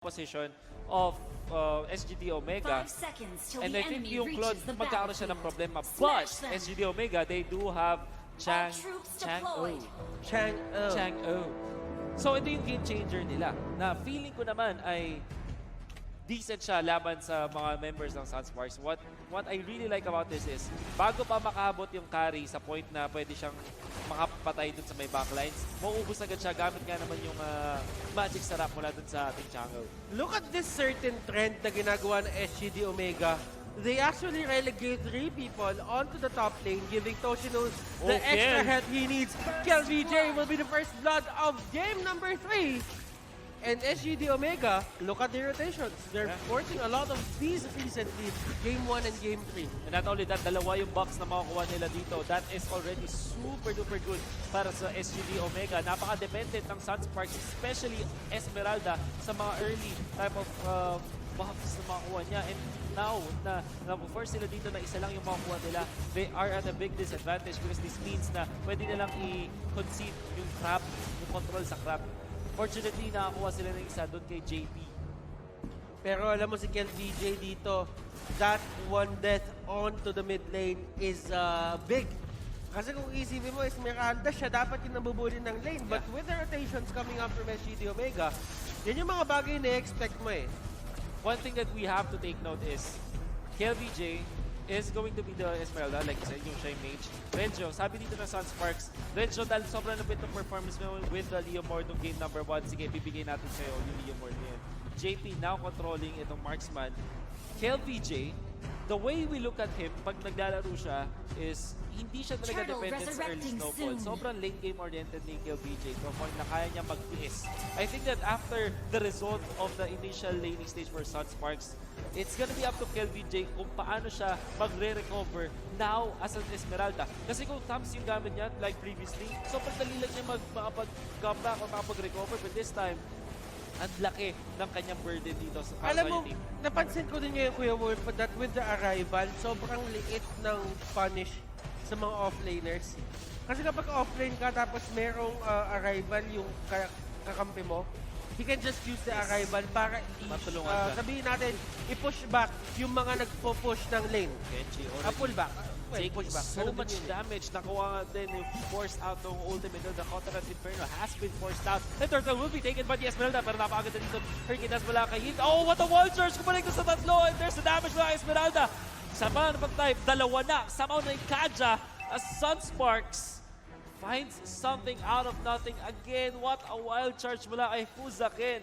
position of SGD Omega. 5 seconds till And the I think enemy yung Claude reaches the magkakaroon siya ng battlefield. problema. But Smash them. SGD Omega, they do have All troops deployed. Chang-O. So ito yung game changer nila. Na feeling ko naman ay decent siya laban sa mga members ng SUNSPARKS. What I really like about this is, bago pa makaabot yung carry sa point na pwede siyang makapatay dun sa may backlines, mauubos agad siya gamit nga naman yung magic sarap mula dun sa ating Chang'o. Look at this certain trend na ginagawa ng SGD Omega. They actually relegate 3 people onto the top lane, giving Toshino the extra help he needs. KARLTZY will be the first blood of game number 3. And SGD Omega, look at their rotations. They're forcing a lot of these recently, game 1 and game 3. And not only that, dalawa yung box na makukuha nila dito. That is already super duper good para sa SGD Omega. Napaka-dependent ng SUNSPARKS, especially Esmeralda, sa mga early type of buffs na makukuha niya. And now, na force sila dito na isa lang yung makukuha nila, they are at a big disadvantage because this means na pwede nilang i-concede yung crab, yung control sa crab. Fortunately, nakakuha sila ng isa doon kay JP. Pero alam mo si KARLTZY dito, that one death onto the mid lane is big. Kasi kung isipin mo, Esmeralda siya dapat yung nabubuli ng lane. But with the rotations coming up from SGD Omega, yan yung mga bagay na expect mo eh. One thing that we have to take note is KARLTZY is going to be the Esmeralda, like I said, yung siya yung mage. Renjo, sabi dito ng SUNSPARKS, Renjo, dahil sobrang lapit ng performance mo with the Leomord ng game number 1, sige, bibigay natin sa'yo yung Leomord na yun. JP now controlling itong marksman. KARLTZY, the way we look at him, pag naglalaro siya, is hindi siya talaga dependent sa early snowball. Sobrang late game oriented ni KARLTZY to a point na kaya niya mag-piss. I think that after the result of the initial laning stage for SUNSPARKS, it's gonna be up to KARLTZY kung paano siya magre-recover now as an Esmeralda. Kasi kung Tams yung gamit niya, like previously, sobrang dali lang niya makapag-comeback o makapag-recover. But this time, ang laki ng kanyang burden dito sa Alam mo, team. napansin ko din ngayon, Kuya Wolf, that with the arrival, sobrang liit ng punish sa mga offlaners. Kasi kapag offlane ka, tapos merong arrival yung kakampi mo, he can just use the arrival para sabihin natin, i-push back yung mga nagpo-push ng lane. Kenji Pull back. Taking Push back. so much damage. Nakuha din yung forced out ng ultimate. The Counter Inferno has been forced out. The turtle will be taken by the Esmeralda. Pero napakaganda dito. Hurricane has wala kay hit. Oh, what a wall charge! Kumalik sa tatlo. And there's the damage mula kay Esmeralda. Sama na pag-type. Dalawa na. Samaw na yung Kaja. As SUNSPARKS finds something out of nothing. Again, what a wild charge mula kay Fuzakin.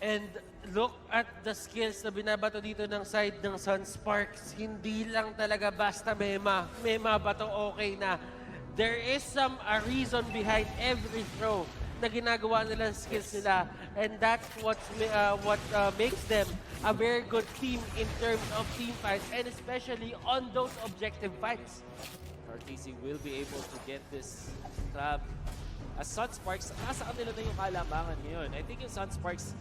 And look at the skills na binabato dito ng side ng SUNSPARKS. Hindi lang talaga basta mema. Mema ba to okay na? There is a reason behind every throw na ginagawa nila skills nila. And that's what makes them a very good team in terms of team fights and especially on those objective fights. KARLTZY will be able to get this crab. As SUNSPARKS, nasa kanila na yung kalamangan ngayon. I think yung SUNSPARKS,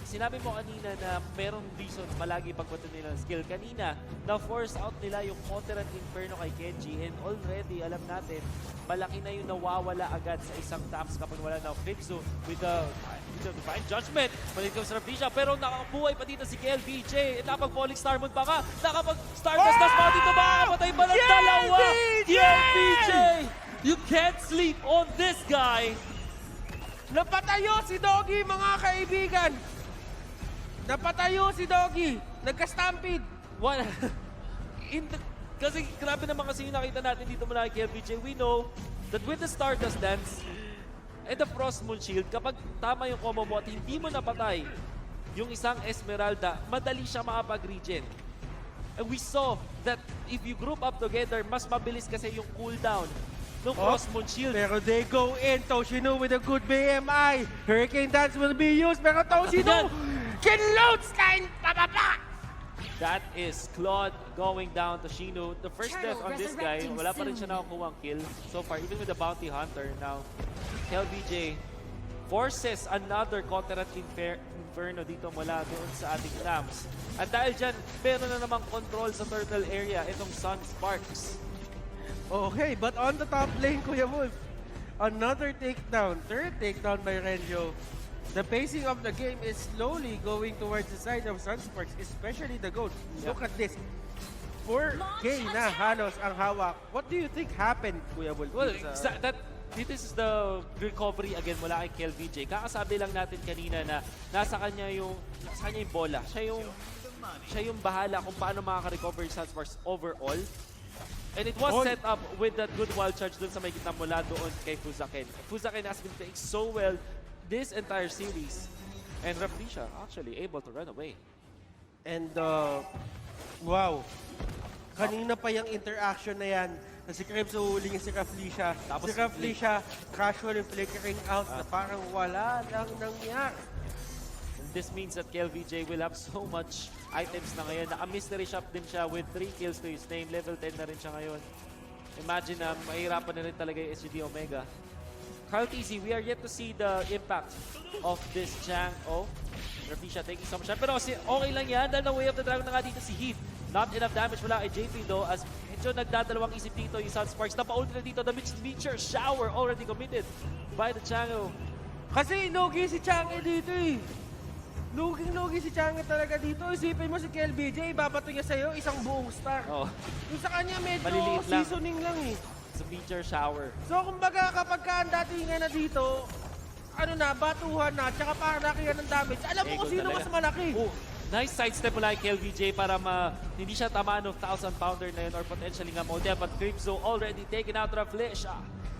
sinabi mo kanina na merong reason malagi pagbato nila ng skill. Kanina, na-force out nila yung Counter Inferno kay Kenji and already, alam natin, malaki na yung nawawala agad sa isang taps kapag wala na Fixo with the Divine Judgment. Malit ka sa Rabisha, pero nakabuhay pa dito si KARLTZY. Nakapag-Falling Star Moon pa ka. Nakapag-Stardust Dash pa dito ba? Patay ba ng dalawa? KARLTZY! You can't sleep on this guy! Napatayo si Doggy, mga kaibigan! Napatayo si Doggy! Nagka-stampede! Kasi grabe naman kasi yung nakita natin dito mula kay KARLTZY. We know that with the Stardust Dance and the Frost Moon Shield, kapag tama yung combo mo at hindi mo napatay yung isang Esmeralda, madali siya makapag-regen. And we saw that if you group up together, mas mabilis kasi yung cooldown ng Frost Moon Shield. Pero they go in. Toshino with a good BMI. Hurricane Dance will be used. Pero Toshino can load slide pababa. That is Claude going down to Shino. The first death on this guy, wala pa rin siya nakakuha ang kill so far, even with the Bounty Hunter. Now, KARLTZY forces another Counter Inferno dito mula doon sa ating Rams. At dahil dyan, meron na namang control sa turtle area itong SUNSPARKS. Okay, but on the top lane, Kuya Wolf, another takedown. Third takedown by Renjo. The pacing of the game is slowly going towards the side of SUNSPARKS, especially the gold. Look at this. 4K na halos ang hawak. What do you think happened, Kuya Bull? Well, this is the recovery again mula kay KLVJ. Kakasabi lang natin kanina na nasa kanya yung bola. Siya yung bahala kung paano makaka-recover yung SUNSPARKS overall. And it was set up with that good wild charge dun sa may gitna mula doon kay Fuzaken. Fuzaken has been playing so well this entire series. And Raflisha actually able to run away. And wow. Kanina pa yung interaction na yan. Na si Krebs huhuling si Raflisha. Tapos Si Raflisha casually flickering out na parang wala lang nangyari. And this means that KLVJ will have so much items na ngayon. Naka-mystery shop din siya with 3 kills to his name. Level 10 na rin siya ngayon. Imagine na mahirapan na rin talaga yung SGD Omega. KARLTZY, we are yet to see the impact of this Jang. Oh, Raflisha taking some shot. Pero okay lang yan dahil na-way of the dragon na nga dito si Heath. Not enough damage wala kay JP though as medyo nagdadalawang isip dito yung SUNSPARKS. Napa-ulti na dito the Meteor Shower already committed by the Chango. Kasi lugi si Changi dito eh. Luging-lugi si Changi talaga dito. Isipin mo si KLBJ, ibabato niya sa'yo isang buong star. Oh, Yung sa kanya medyo Maliliit lang. seasoning lang eh. it's a Meteor Shower. So kumbaga kapag ka ang datingan na dito, ano na, batuhan na, tsaka parang nakihan ng damage. Alam mo kung sino talaga. mas malaki. Oh, nice sidestep mula kay KLVJ para hindi siya tamaan ng 1,000-pounder na yun or potentially nga Model. But Crypto already taken out Raflisha.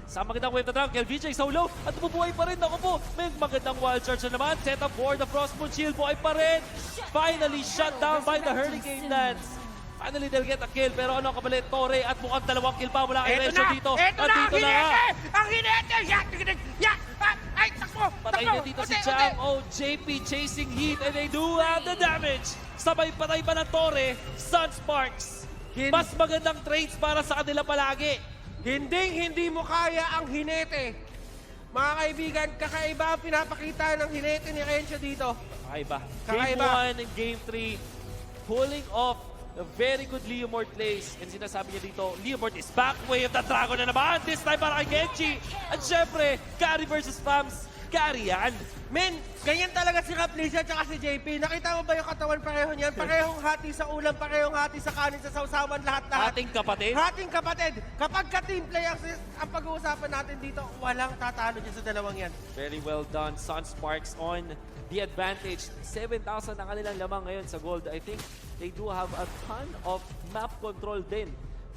Sa magandang wave na drag, KLVJ solo at bubuhay pa rin. Ako po, may magandang wild charge na naman. Set up for the Frostmoon Shield. Buhay pa rin. Finally shut down by the Hurricane Dance. Finally, they'll get a kill. Pero ano ang kapalit? Torre at mukhang 2 kill pa mula kay Renzo dito. Ito At na! dito na nga. Ang hinete! Ay, takbo! Patay na dito si Chang. Oh, JP chasing Heat and they do have the damage. Sabay patay pa ng Torre, SUNSPARKS. Mas magandang trades para sa kanila palagi. Hindi mo kaya ang hinete. Mga kaibigan, kakaiba ang pinapakita ng hinete ni Renzo dito. Kakaiba. Game Kakaiba. 1 and Game 3, pulling off a very good Leomord plays. And sinasabi niya dito, Leomord is back. Way of the Dragon na naman. This time para kay Genji. At syempre, Carry versus Pams. Carry yan. Men, ganyan talaga si Raflisha at si JP. Nakita mo ba yung katawan pareho niyan? Parehong hati sa ulam, parehong hati sa kanin, sa sausawan, lahat-lahat. Ating kapatid. Hating kapatid. Kapag ka-team play ang pag-uusapan natin dito, walang tatalo dyan sa dalawang yan. Very well done. SUNSPARKS on the advantage. 7,000 ang kanilang lamang ngayon sa gold. I think they do have a ton of map control din.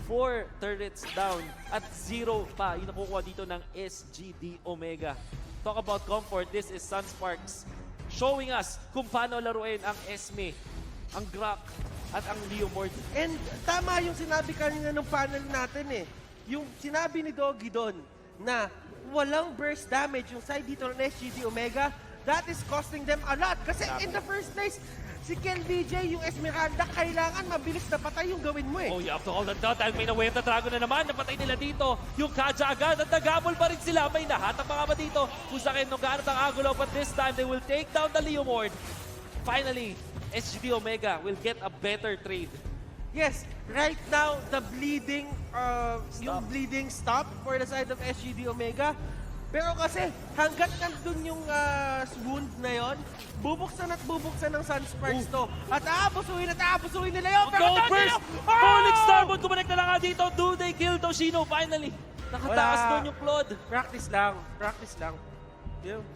4 turrets down at 0 pa yung nakukuha dito ng SGD Omega. Talk about comfort, this is SUNSPARKS showing us kung paano laruin ang Esme, ang Grak, at ang Leomord. And tama yung sinabi kanina ng panel natin eh. Yung sinabi ni Doggy doon na walang burst damage yung side dito ng SGD Omega, that is costing them a lot. Kasi in the first place, si KLVJ, yung Esmeralda, kailangan mabilis na patay yung gawin mo eh. Oh, you have to hold on down dahil may na-wave na dragon na naman. Napatay nila dito. Yung Kaja agad at nagabol pa rin sila. May nahatang mga ba dito. Kung sa akin, nung ganat ang Agulo, but this time, they will take down the Leomord. Finally, SGD Omega will get a better trade. Yes, right now, the bleeding, yung bleeding stop for the side of SGD Omega. Pero kasi, hanggat nandun yung wound na yon, bubuksan ng SUNSPARKS to. At aabusuhin nila yun. Pero Go doon first! nila- Falling Starboard, kumalik na lang nga dito. Do they kill Toshino finally? Nakataas Wala. doon yung Claude. Practice lang.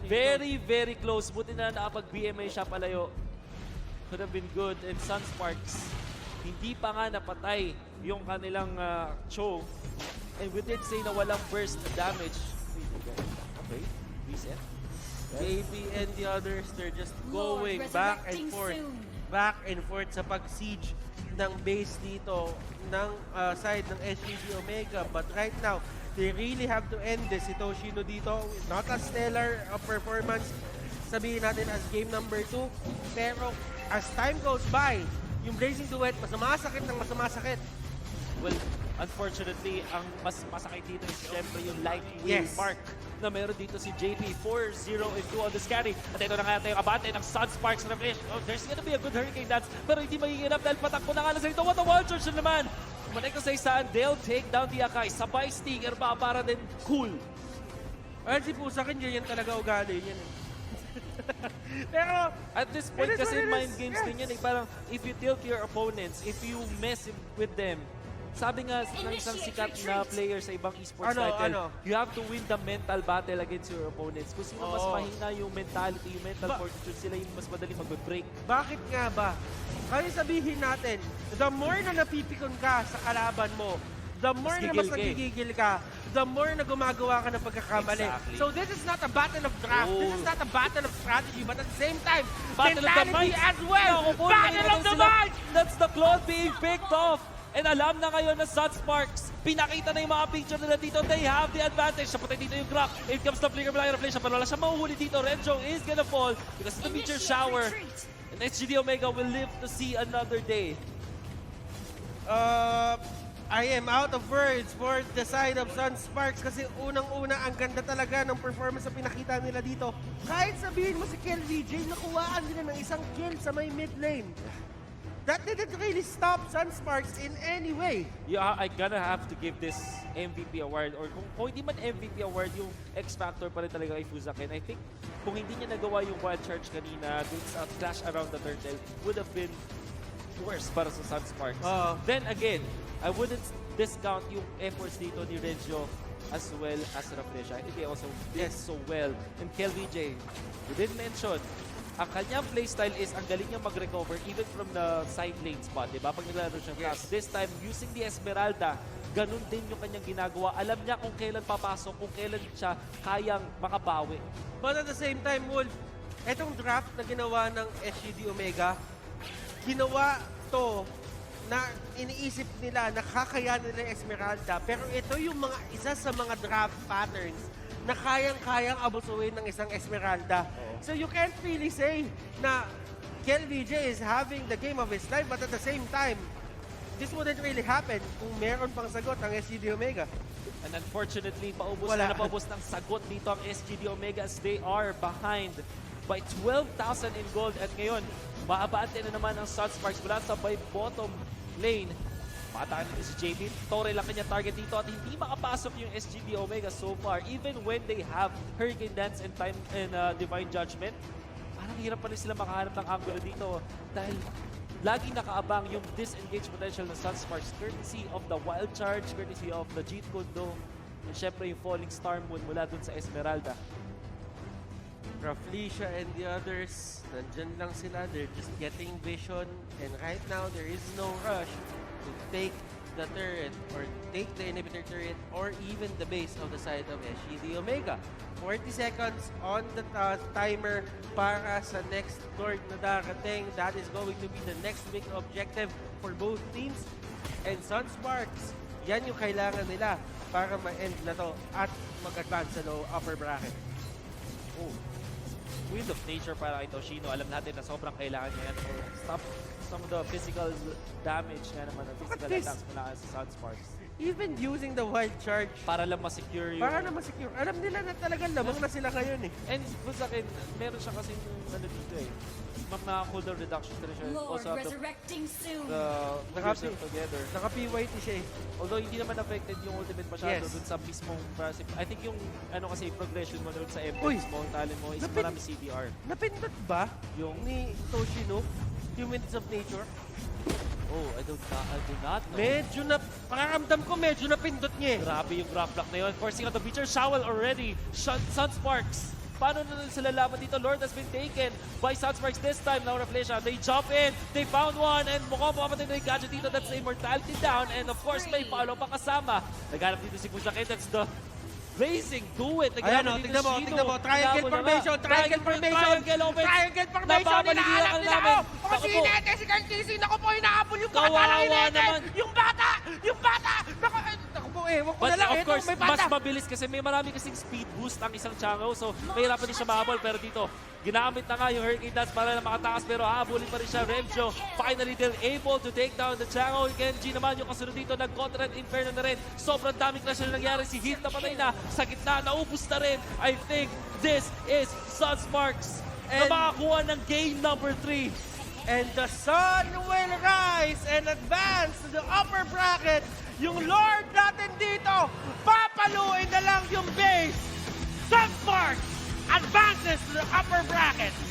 Very, very close. Buti na nakapag-BMA siya palayo. Could have been good. And SUNSPARKS, hindi pa nga napatay yung kanilang Cho. And we did say na walang burst damage. Okay, reset. JB and the others, they're just going Lord, back and resurrecting forth. soon. Back and forth sa pag-siege ng base dito ng side ng SGD Omega. But right now, they really have to end this. Si Toshino dito, not a stellar performance, sabihin natin as game number 2. Pero as time goes by, yung Blazing Duet, mas masakit ng mas masakit. Well, unfortunately, ang mas masakit dito is syempre yung light wheel Yes. mark na meron dito si JP. 4-0 and 2 on the carry. At ito na nga yung abante ng SUNSPARKS na finish. Oh, there's gonna be a good Hurricane Dance, pero hindi magiging enough dahil patakbo na nga lang sa ito. What a wild charge na naman! Connect sa isaan, they'll take down the Akai. Sabay stinger pa para din cool. Well, si Pusakin, yan talaga ugali. Yan eh. Pero, At this point It is kasi what it mind is. games Yes. din yan eh. Parang if you tilt your opponents, if you mess with them, sabi nga ng isang sikat na player sa ibang esports title, you have to win the mental battle against your opponents. Kung sino mas Oo. mahina yung mentality, yung mental fortitude, sila yung mas madali mag-break. bakit nga ba? Kaya sabihin natin, the more na napipikon ka sa kalaban mo, the more na mas gigil ka eh. nagigigil ka, the more na gumagawa ka ng pagkakamali. Exactly. So this is not a battle of draft, this is not a battle of strategy, but at the same time, Battle of the mentality minds. as well! Naku po, Battle nakita of the sila. minds! That's the cloth being picked off. And alam na ngayon na SUNSPARKS, pinakita na yung mga picture nila dito. They have the advantage. Napatay dito yung Grok. It comes the flicker blind reflection. Pero wala siya mahuhuli dito. Renjo is gonna fall because of the meteor shower. And HGD Omega will live to see another day. I am out of words for the side of SUNSPARKS kasi unang-una ang ganda talaga ng performance na pinakita nila dito. Kahit sabihin mo si KARLTZY, nakuhaan nila ng isang kill sa may mid lane. That didn't really stop SUNSPARKS in any way. Yeah, I gonna have to give this MVP award or kung hindi man MVP award, yung X Factor pa rin talaga kay Fuzakin. I think kung hindi niya nagawa yung wild charge kanina dun sa clash around the turtle, would have been worse para sa SUNSPARKS. Then again, I wouldn't discount yung efforts dito ni Renjo as well as Rafresha. I think they also did so well. And KARLTZY, we didn't mention, ang kanyang playstyle is ang galing niya mag-recover even from the side lane spot, di ba? Pag naglalaro siya fast. This time, using the Esmeralda, ganun din yung kanyang ginagawa. Alam niya kung kailan papasok, kung kailan siya kayang makabawi. But at the same time, Wolf, etong draft na ginawa ng SUD Omega, ginawa to na iniisip nila na kakayanin nila yung Esmeralda. Pero ito yung mga isa sa mga draft patterns na kayang-kayang abusuin ng isang Esmeralda. So you can't really say na KARLTZY is having the game of his life, but at the same time, this wouldn't really happen kung meron pang sagot ang SGD Omega. And unfortunately, paubos Wala. na paubos ng sagot dito ang SGD Omega as they are behind by 12,000 in gold. At ngayon, maaabante na naman ang SUNSPARKS mula sa by bottom lane. Mataan dito si JB. Torre lang kanya target dito at hindi makapasok yung SGD Omega so far. Even when they have Hurricane Dance and Time and Divine Judgment, parang hirap pa rin sila makahanap ng angulo dito dahil lagi nakaabang yung disengage potential ng SUNSPARKS courtesy of the Wild Charge, courtesy of the Jeet Kundo, and syempre yung Falling Star Moon mula dun sa Esmeralda. Raflesia and the others, nandyan lang sila. They're just getting vision. And right now, there is no rush to take the turret or take the inhibitor turret or even the base of the side of SGD Omega. 40 seconds on the timer para sa next Lord na darating. That is going to be the next big objective for both teams. And SUNSPARKS, yan yung kailangan nila para ma-end na to at mag-advance sa low upper bracket. Oh. Wind of Nature para kay Toshino. Alam natin na sobrang kailangan niya yan for stop some of the physical damage nga naman, the physical this? attacks mula sa SUNSPARKS. Even using the wild charge, Para lang ma-secure yung... para na ma-secure. Alam nila na talagang lamang na sila ngayon eh. And kung sa akin, meron siya kasi yung ano dito eh. Mga cooldown reduction din siya. Lord Also have resurrecting soon. the Nakapi- yourself together. Naka-PYT siya eh. Although hindi naman affected yung ultimate masyado Yes. dun sa mismong passive. I think yung ano kasi progression mo dun sa Uy! emblems mo, talent mo is Napin- marami CDR. Napindot ba Yung ni Toshino yung Winds of Nature? oh, I do not know. Medyo na, pakaramdam ko medyo napindot niya eh. Grabe yung grab block na yun. Forcing out the Beecher Shower already. SUNSPARKS. Paano na sila laban dito? Lord has been taken by SUNSPARKS this time. Now Raflesia, they jump in. They found one. And mukhang mapapatay na yung gadget dito. That's the immortality down. And of course, may follow pa kasama. Naghanap dito si Fuzakin. That's the Blazing, do it. Ayan o, tignan mo. Triangle formation, triangle formation. Triangle formation, hinahanap nila ako. Ako si Inete, si KARLTZY. Naku po, hinahabol yung bata Kawawa ng Inete. naman. Yung bata! Naku po, ewan ko But na lang. of Ito, course, may mas bata. mabilis kasi may marami kasing speed boost ang isang Chango. So, mahirapan din siya mahabol. Pero dito, ginamit na nga yung Hurricane Dance para na makatakas. Pero habulin pa rin siya. Renjo, finally they're able to take down the Chango. Genji naman yung kasunod dito. Nag-contra and Inferno na rin. Sobrang daming clash na nangyari. Si Hit na patay na. Sa gitna, naubos na rin. I think this is SUNSPARKS na And- makakuha ng game number 3. And the sun will rise and advance to the upper bracket. Yung Lord natin dito, papaluin na lang yung base. SUNSPARKS advances to the upper bracket.